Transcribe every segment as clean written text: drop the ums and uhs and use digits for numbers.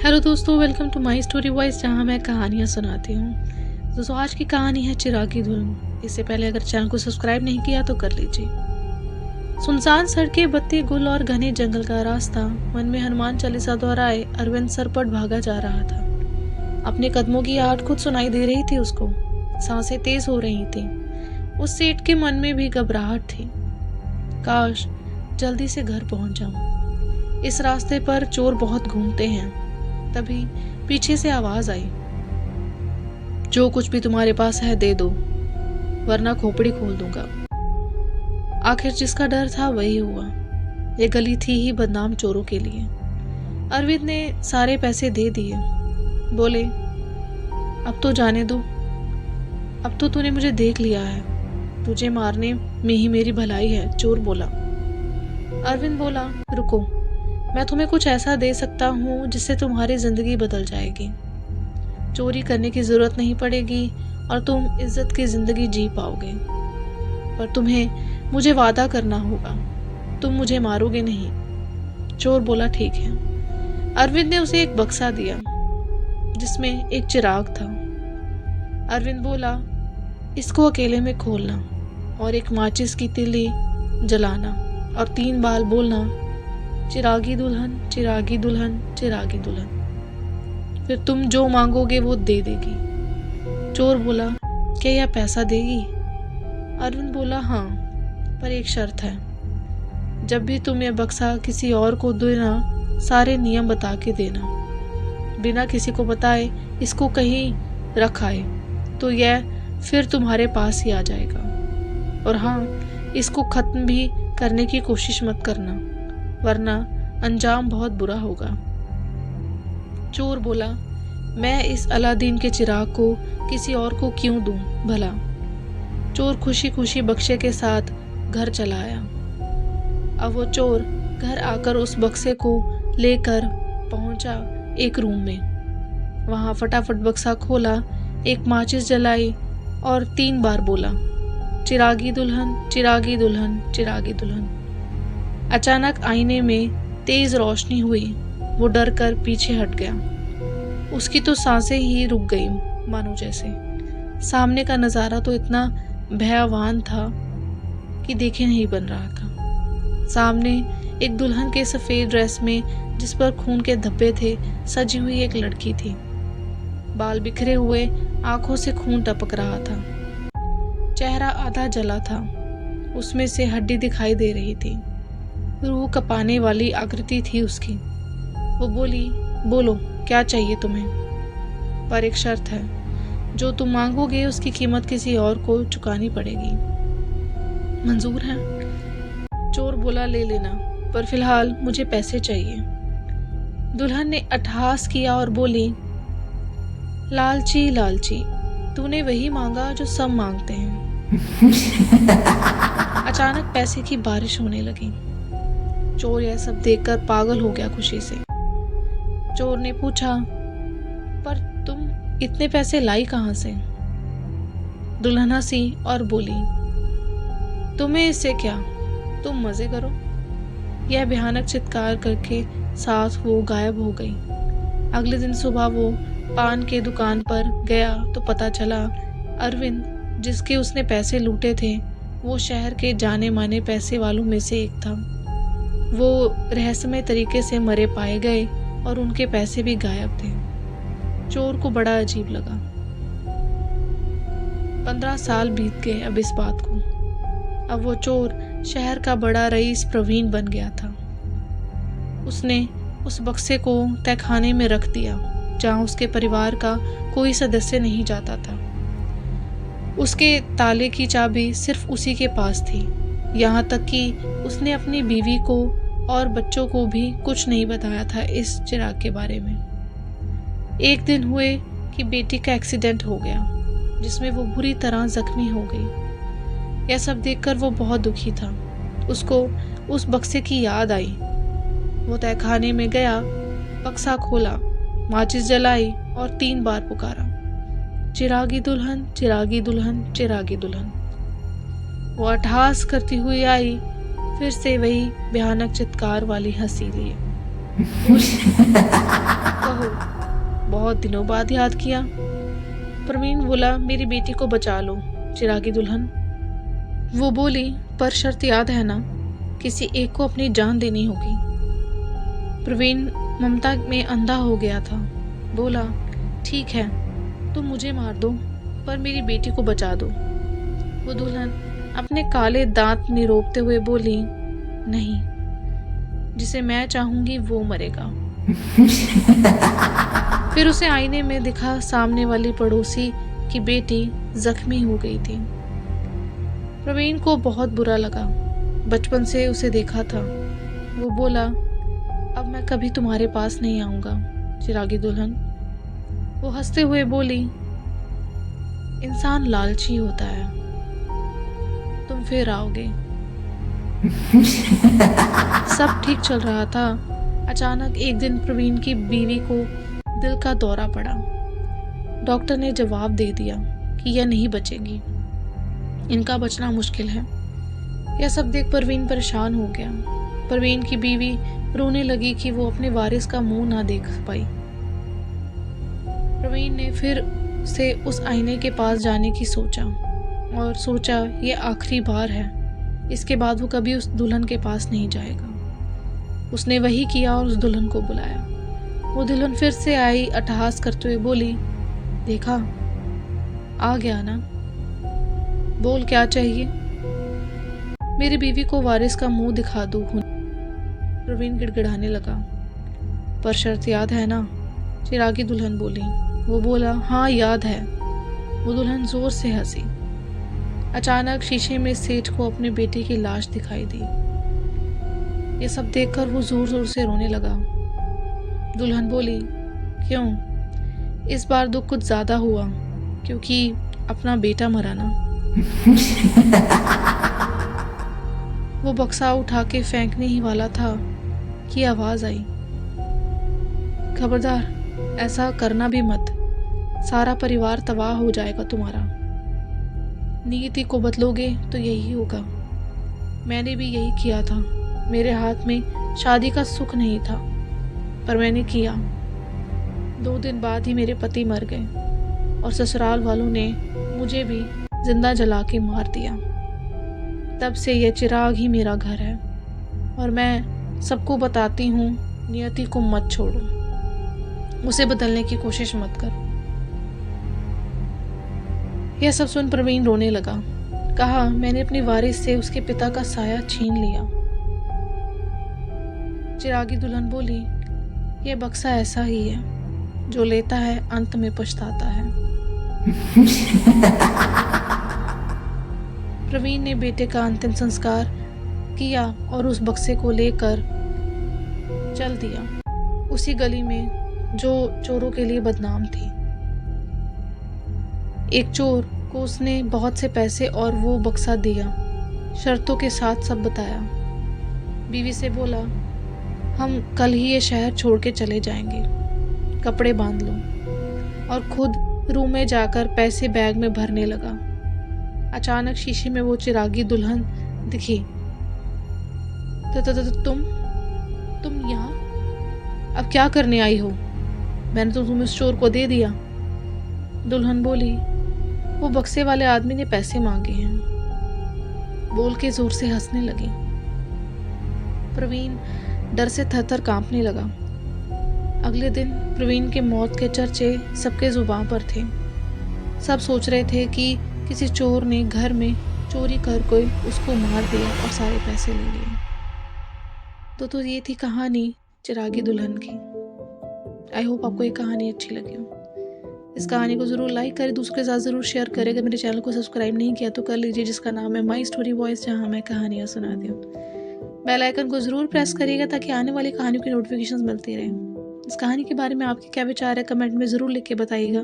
Hello दोस्तों, welcome to my Story Voice, जहां मैं कहानियां सुनाती हूं। दोस्तों, आज की कहानी है चिरागी दुल्हन। इससे पहले अगर चैनल को सब्सक्राइब नहीं किया तो कर लीजिए। सुनसान सड़कें, बत्ती गुल और घने जंगल का रास्ता। मन में हनुमान चालीसा दोहराए अरविंद सरपट भागा जा रहा था। अपने कदमों की आहट खुद सुनाई दे रही थी उसको। सांसें तेज हो रही थी। उस सेठ के मन में भी घबराहट थी। काश जल्दी से घर पहुंच जाऊं। इस रास्ते पर चोर बहुत घूमते हैं। तभी पीछे से आवाज आई, जो कुछ भी तुम्हारे पास है दे दो, वरना खोपड़ी खोल दूंगा। आखिर जिसका डर था वही हुआ। ये गली थी ही बदनाम चोरों के लिए। अरविंद ने सारे पैसे दे दिए। बोले, अब तो जाने दो। अब तो तूने मुझे देख लिया है। तुझे मारने में ही मेरी भलाई है, चोर बोला। अरविंद बोला, रुको, मैं तुम्हें कुछ ऐसा दे सकता हूँ जिससे तुम्हारी जिंदगी बदल जाएगी। चोरी करने की जरूरत नहीं पड़ेगी और तुम इज्जत की जिंदगी जी पाओगे। पर तुम्हें मुझे वादा करना होगा, तुम मुझे मारोगे नहीं। चोर बोला, ठीक है। अरविंद ने उसे एक बक्सा दिया जिसमें एक चिराग था। अरविंद बोला, इसको अकेले में खोलना और एक माचिस की तिल्ली जलाना और 3 बार बोलना, चिरागी दुल्हन, चिरागी दुल्हन, चिरागी दुल्हन। फिर तुम जो मांगोगे वो दे देगी। चोर बोला, क्या यह पैसा देगी? अरविंद बोला, हाँ, पर एक शर्त है। जब भी तुम यह बक्सा किसी और को देना, सारे नियम बता के देना। बिना किसी को बताए इसको कहीं रख आए तो यह फिर तुम्हारे पास ही आ जाएगा। और हाँ, इसको खत्म भी करने की कोशिश मत करना, वरना अंजाम बहुत बुरा होगा। चोर बोला, मैं इस अलादीन के चिराग को किसी और को क्यों दूं भला। चोर खुशी खुशी बक्से के साथ घर चला आया। अब वो चोर घर आकर उस बक्से को लेकर पहुंचा एक रूम में। वहां फटाफट बक्सा खोला, एक माचिस जलाई और 3 बार बोला, चिरागी दुल्हन, चिरागी दुल्हन, चिरागी दुल्हन। अचानक आईने में तेज रोशनी हुई। वो डर कर पीछे हट गया। उसकी तो सांसें ही रुक गई, मानो जैसे। सामने का नजारा तो इतना भयावह था कि देखे नहीं बन रहा था। सामने एक दुल्हन के सफेद ड्रेस में, जिस पर खून के धब्बे थे, सजी हुई एक लड़की थी। बाल बिखरे हुए, आंखों से खून टपक रहा था। चेहरा आधा जला था, उसमें से हड्डी दिखाई दे रही थी। रूह कपाने वाली आकृति थी उसकी। वो बोली, बोलो क्या चाहिए तुम्हें, पर एक शर्त है। जो तुम मांगोगे उसकी कीमत किसी और को चुकानी पड़ेगी। मंजूर है? चोर बोला, ले लेना, पर फिलहाल मुझे पैसे चाहिए। दुल्हन ने अट्टहास किया और बोली, लालची लालची, तूने वही मांगा जो सब मांगते हैं। अचानक पैसे की बारिश होने लगी। चोर यह सब देखकर पागल हो गया खुशी से। चोर ने पूछा, पर तुम इतने पैसे लाई कहां से? दुल्हन हंसी और बोली, तुम्हें इससे क्या, तुम मजे करो। यह भयानक चित्कार करके साथ वो गायब हो गई। अगले दिन सुबह वो पान के दुकान पर गया तो पता चला अरविंद, जिसके उसने पैसे लूटे थे, वो शहर के जाने माने पैसे वालों में से एक था। वो रहस्यमय तरीके से मरे पाए गए और उनके पैसे भी गायब थे। चोर को बड़ा अजीब लगा। 15 साल बीत गए अब इस बात को। अब वो चोर शहर का बड़ा रईस प्रवीण बन गया था। उसने उस बक्से को तहखाने में रख दिया, जहां उसके परिवार का कोई सदस्य नहीं जाता था। उसके ताले की चाबी सिर्फ उसी के पास थी। यहाँ तक कि उसने अपनी बीवी को और बच्चों को भी कुछ नहीं बताया था इस चिराग के बारे में। एक दिन हुए कि बेटी का एक्सीडेंट हो गया, जिसमें वो बुरी तरह जख्मी हो गई। यह सब देखकर वो बहुत दुखी था। उसको उस बक्से की याद आई। वो तहखाने में गया, बक्सा खोला, माचिस जलाई और 3 बार पुकारा, चिरागी दुल्हन, चिरागी दुल्हन, चिरागी दुल्हन। वो अट्टहास करती हुई आई, फिर से वही भयानक चित्कार वाली हंसी लिए। कहो बहुत दिनों बाद याद किया। प्रवीण बोला, मेरी बेटी को बचा लो चिरागी दुल्हन। वो बोली, पर शर्त याद है ना, किसी एक को अपनी जान देनी होगी। प्रवीण ममता में अंधा हो गया था। बोला, ठीक है, तुम मुझे मार दो पर मेरी बेटी को बचा दो। वो दुल्हन अपने काले दांत निरोपते हुए बोली, नहीं, जिसे मैं चाहूंगी वो मरेगा। फिर उसे आईने में दिखा सामने वाली पड़ोसी की बेटी जख्मी हो गई थी। प्रवीण को बहुत बुरा लगा, बचपन से उसे देखा था। वो बोला, अब मैं कभी तुम्हारे पास नहीं आऊंगा चिरागी दुल्हन। वो हंसते हुए बोली, इंसान लालची होता है, तुम फिर आओगे। सब ठीक चल रहा था। अचानक एक दिन प्रवीण की बीवी को दिल का दौरा पड़ा। डॉक्टर ने जवाब दे दिया कि यह नहीं बचेगी, इनका बचना मुश्किल है। यह सब देख प्रवीण परेशान हो गया। प्रवीण की बीवी रोने लगी कि वो अपने वारिस का मुंह ना देख पाई। प्रवीण ने फिर से उस आईने के पास जाने की सोचा और सोचा ये आखिरी बार है, इसके बाद वो कभी उस दुल्हन के पास नहीं जाएगा। उसने वही किया और उस दुल्हन को बुलाया। वो दुल्हन फिर से आई, अट्टहास करते हुए बोली, देखा, आ गया ना, बोल क्या चाहिए। मेरी बीवी को वारिस का मुंह दिखा दो। प्रवीण गिड़गिड़ाने लगा, पर शर्त याद है ना, चिरागी दुल्हन बोली। वो बोला, हाँ याद है। वो दुल्हन जोर से हंसी। अचानक शीशे में सेठ को अपनी बेटी की लाश दिखाई दी। ये सब देखकर वो जोर जोर से रोने लगा। दुल्हन बोली, क्यों, इस बार दुख कुछ ज्यादा हुआ क्योंकि अपना बेटा मरा ना। वो बक्सा उठा के फेंकने ही वाला था कि आवाज आई, खबरदार, ऐसा करना भी मत, सारा परिवार तबाह हो जाएगा तुम्हारा। नीति को बदलोगे तो यही होगा। मैंने भी यही किया था। मेरे हाथ में शादी का सुख नहीं था, पर मैंने किया। 2 दिन बाद ही मेरे पति मर गए और ससुराल वालों ने मुझे भी जिंदा जला के मार दिया। तब से यह चिराग ही मेरा घर है और मैं सबको बताती हूँ, नियति को मत छोड़ो, उसे बदलने की कोशिश मत कर। यह सब सुन प्रवीण रोने लगा। कहा, मैंने अपनी वारिस से उसके पिता का साया छीन लिया। चिरागी दुल्हन बोली, यह बक्सा ऐसा ही है, जो लेता है अंत में पछताता है। प्रवीण ने बेटे का अंतिम संस्कार किया और उस बक्से को लेकर चल दिया उसी गली में जो चोरों के लिए बदनाम थी। एक चोर को उसने बहुत से पैसे और वो बक्सा दिया, शर्तों के साथ सब बताया। बीवी से बोला, हम कल ही ये शहर छोड़ के चले जाएंगे, कपड़े बांध लो, और खुद रूम में जाकर पैसे बैग में भरने लगा। अचानक शीशे में वो चिरागी दुल्हन दिखी। तुम यहाँ अब क्या करने आई हो? मैंने तो तुम्हें उस चोर को दे दिया। दुल्हन बोली, वो बक्से वाले आदमी ने पैसे मांगे हैं, बोल के जोर से हंसने लगी। प्रवीण डर से थरथर कांपने लगा। अगले दिन प्रवीण के मौत के चर्चे सबके जुबान पर थे। सब सोच रहे थे कि किसी चोर ने घर में चोरी कर कोई उसको मार दिया और सारे पैसे ले लिए। तो ये थी कहानी चिरागी दुल्हन की। आई होप आपको ये कहानी अच्छी लगी हो। इस कहानी को ज़रूर लाइक करें, दूसरों के साथ ज़रूर शेयर करें। अगर मेरे चैनल को सब्सक्राइब नहीं किया तो कर लीजिए, जिसका नाम है माई स्टोरी वॉइस, जहाँ मैं कहानियाँ सुनाती हूँ। बेल आइकन को ज़रूर प्रेस करिएगा ताकि आने वाली कहानियों की नोटिफिकेशंस मिलती रहें। इस कहानी के बारे में आपके क्या विचार है, कमेंट में ज़रूर लिख के बताइएगा,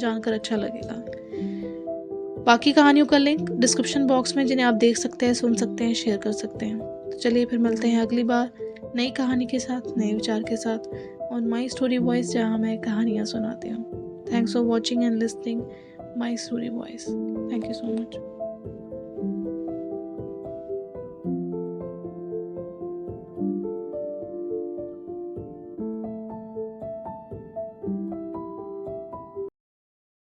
जानकर अच्छा लगेगा। बाकी कहानियों का लिंक डिस्क्रिप्शन बॉक्स में, जिन्हें आप देख सकते हैं, सुन सकते हैं, शेयर कर सकते हैं। तो चलिए फिर मिलते हैं अगली बार नई कहानी के साथ, नए विचार के साथ ऑन माई स्टोरी वॉइस, जहाँ मैं कहानियाँ सुनाती हूँ। Thanks for watching and listening my story voice. Thank you so much.